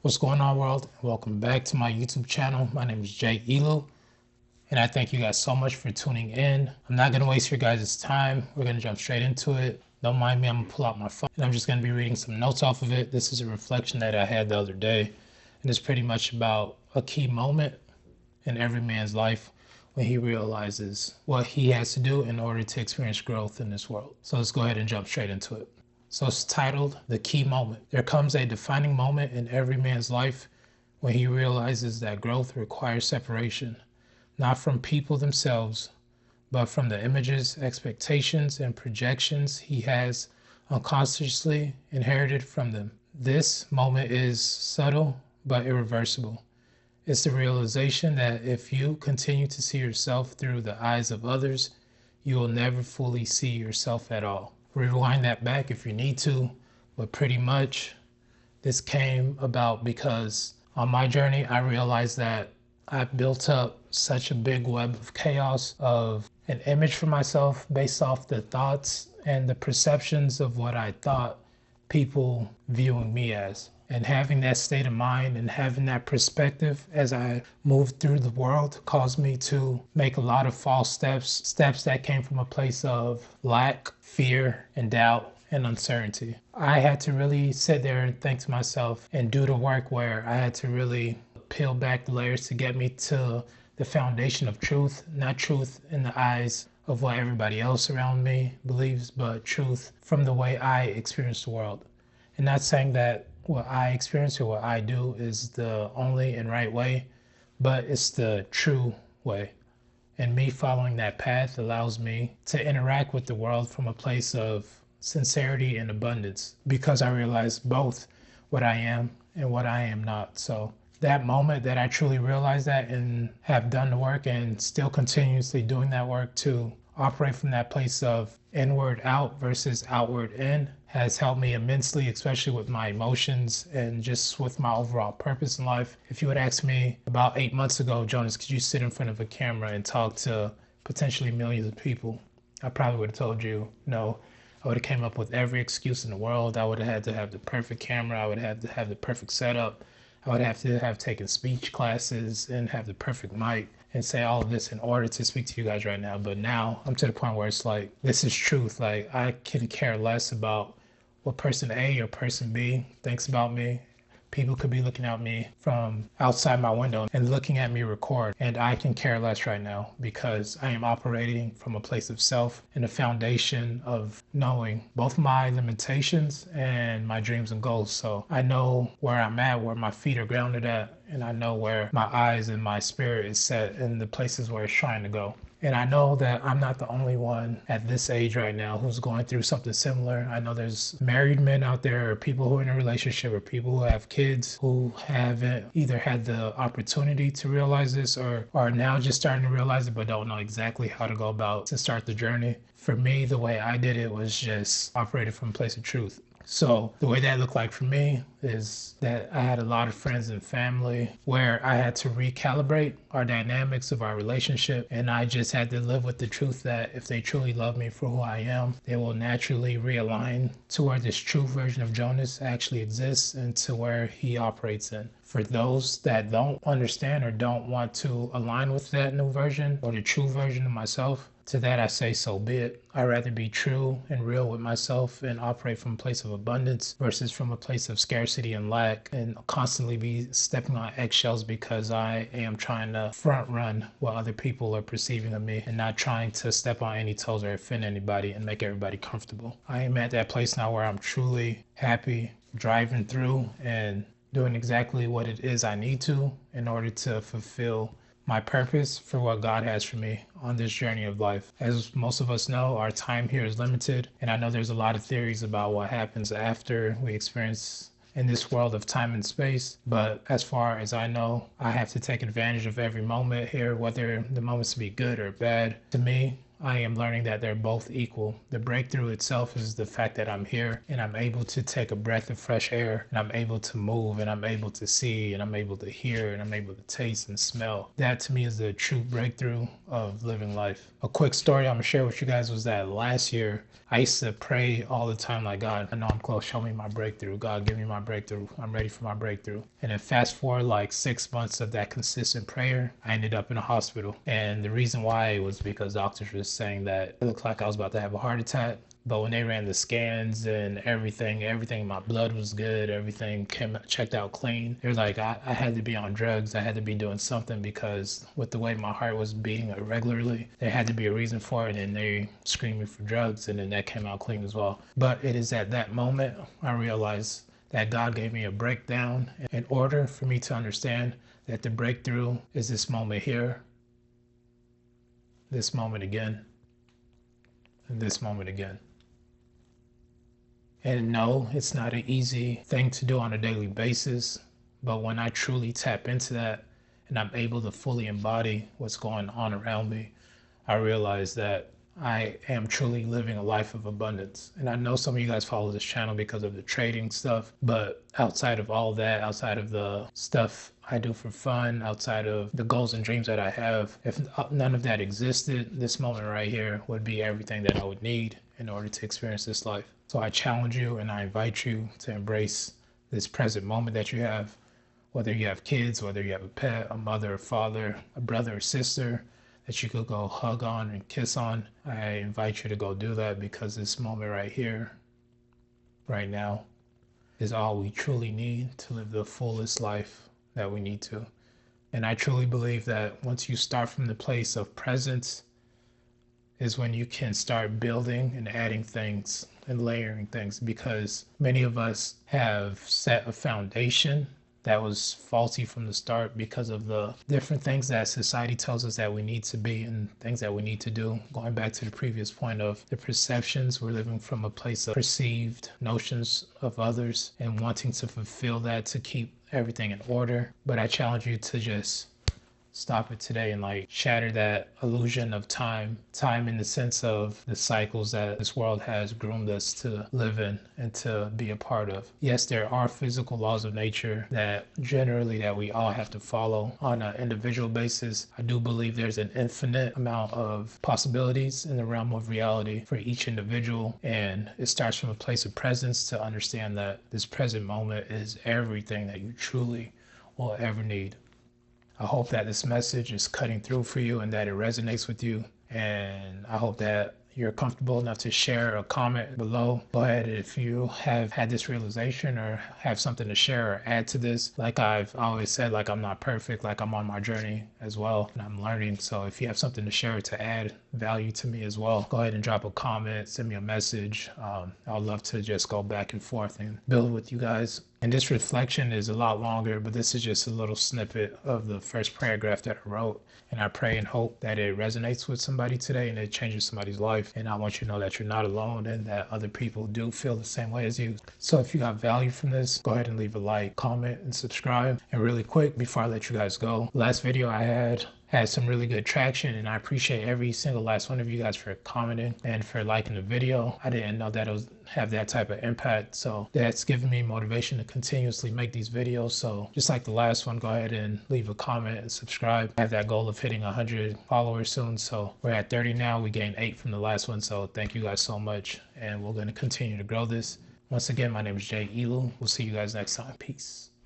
What's going on, world? Welcome back to my YouTube channel. My name is Jay Elu, and I thank you guys so much for tuning in. I'm not going to waste your guys' time. We're going to jump straight into it. Don't mind me, I'm going to pull out my phone, and I'm just going to be reading some notes off of it. This is a reflection that I had the other day, and it's pretty much about a key moment in every man's life when he realizes what he has to do in order to experience growth in this world. So let's go ahead and jump straight into it. So it's titled The Key Moment. There comes a defining moment in every man's life when he realizes that growth requires separation, not from people themselves, but from the images, expectations, and projections he has unconsciously inherited from them. This moment is subtle but irreversible. It's the realization that if you continue to see yourself through the eyes of others, you will never fully see yourself at all. Rewind that back if you need to, but pretty much this came about because on my journey, I realized that I built up such a big web of chaos of an image for myself based off the thoughts and the perceptions of what I thought people viewing me as. And having that state of mind and having that perspective as I moved through the world caused me to make a lot of false steps that came from a place of lack, fear, and doubt and uncertainty. I had to really sit there and think to myself and do the work where I had to really peel back the layers to get me to the foundation of truth, not truth in the eyes of what everybody else around me believes, but truth from the way I experience the world. And not saying that what I experience or what I do is the only and right way, but it's the true way. And me following that path allows me to interact with the world from a place of sincerity and abundance because I realize both what I am and what I am not. So that moment that I truly realized that and have done the work and still continuously doing that work to operate from that place of inward out versus outward in has helped me immensely, especially with my emotions and just with my overall purpose in life. If you had asked me about 8 months ago, Jonas, could you sit in front of a camera and talk to potentially millions of people? I probably would have told you no. I would have came up with every excuse in the world. I would have had to have the perfect camera. I would have to have the perfect setup. I would have to have taken speech classes and have the perfect mic and say all of this in order to speak to you guys right now. But now I'm to the point where it's like, this is truth. Like, I can care less about what person A or person B thinks about me. People could be looking at me from outside my window and looking at me record, and I can care less right now because I am operating from a place of self and a foundation of knowing both my limitations and my dreams and goals. So I know where I'm at, where my feet are grounded at, and I know where my eyes and my spirit is set in the places where it's trying to go. And I know that I'm not the only one at this age right now who's going through something similar. I know there's married men out there, or people who are in a relationship, or people who have kids who haven't either had the opportunity to realize this or are now just starting to realize it but don't know exactly how to go about to start the journey. For me, the way I did it was just operated from a place of truth. So the way that looked like for me is that I had a lot of friends and family where I had to recalibrate our dynamics of our relationship. And I just had to live with the truth that if they truly love me for who I am, they will naturally realign to where this true version of Jonas actually exists and to where he operates in. For those that don't understand or don't want to align with that new version or the true version of myself, to that I say, so be it. I'd rather be true and real with myself and operate from a place of abundance versus from a place of scarcity and lack and constantly be stepping on eggshells because I am trying to front run what other people are perceiving of me and not trying to step on any toes or offend anybody and make everybody comfortable. I am at that place now where I'm truly happy driving through and doing exactly what it is I need to in order to fulfill my purpose for what God has for me on this journey of life. As most of us know, our time here is limited, and I know there's a lot of theories about what happens after we experience in this world of time and space. But as far as I know, I have to take advantage of every moment here, whether the moments be good or bad. To me, I am learning that they're both equal. The breakthrough itself is the fact that I'm here and I'm able to take a breath of fresh air and I'm able to move and I'm able to see and I'm able to hear and I'm able to taste and smell. That to me is the true breakthrough of living life. A quick story I'm gonna share with you guys was that last year I used to pray all the time like, God, I know I'm close, show me my breakthrough. God, give me my breakthrough. I'm ready for my breakthrough. And then fast forward like 6 months of that consistent prayer, I ended up in a hospital. And the reason why was because doctors were saying that it looked like I was about to have a heart attack. But when they ran the scans and everything, my blood was good, everything checked out clean. They were like, I had to be on drugs. I had to be doing something because with the way my heart was beating irregularly, there had to be a reason for it. And they screamed me for drugs, and then that came out clean as well. But it is at that moment I realized that God gave me a breakdown in order for me to understand that the breakthrough is this moment here, this moment again, and this moment again. And no, it's not an easy thing to do on a daily basis, but when I truly tap into that and I'm able to fully embody what's going on around me, I realize that I am truly living a life of abundance. And I know some of you guys follow this channel because of the trading stuff, but outside of all that, outside of the stuff I do for fun, outside of the goals and dreams that I have, if none of that existed, this moment right here would be everything that I would need in order to experience this life. So I challenge you and I invite you to embrace this present moment that you have, whether you have kids, whether you have a pet, a mother, a father, a brother or sister that you could go hug on and kiss on. I invite you to go do that because this moment right here, right now, is all we truly need to live the fullest life that we need to. And I truly believe that once you start from the place of presence is when you can start building and adding things and layering things, because many of us have set a foundation that was faulty from the start because of the different things that society tells us that we need to be and things that we need to do. Going back to the previous point of the perceptions, we're living from a place of perceived notions of others and wanting to fulfill that to keep everything in order. But I challenge you to just stop it today and like shatter that illusion of time in the sense of the cycles that this world has groomed us to live in and to be a part of. Yes, there are physical laws of nature that generally that we all have to follow on an individual basis. I do believe there's an infinite amount of possibilities in the realm of reality for each individual, and it starts from a place of presence to understand that this present moment is everything that you truly will ever need. I hope that this message is cutting through for you and that it resonates with you. And I hope that you're comfortable enough to share a comment below. Go ahead if you have had this realization or have something to share or add to this. Like I've always said, like I'm not perfect, like I'm on my journey as well and I'm learning. So if you have something to share or to add value to me as well, go ahead and drop a comment, send me a message. I'd love to just go back and forth and build with you guys. And this reflection is a lot longer, but this is just a little snippet of the first paragraph that I wrote. And I pray and hope that it resonates with somebody today and it changes somebody's life. And I want you to know that you're not alone and that other people do feel the same way as you. So if you got value from this, go ahead and leave a like, comment, and subscribe. And really quick, before I let you guys go, last video I had some really good traction, and I appreciate every single last one of you guys for commenting and for liking the video. I didn't know that it would have that type of impact, so that's given me motivation to continuously make these videos. So just like the last one, go ahead and leave a comment and subscribe. I have that goal of hitting 100 followers soon, so we're at 30 now. We gained 8 from the last one, so thank you guys so much, and we're going to continue to grow this. Once again, my name is Jay Elu. We'll see you guys next time. Peace.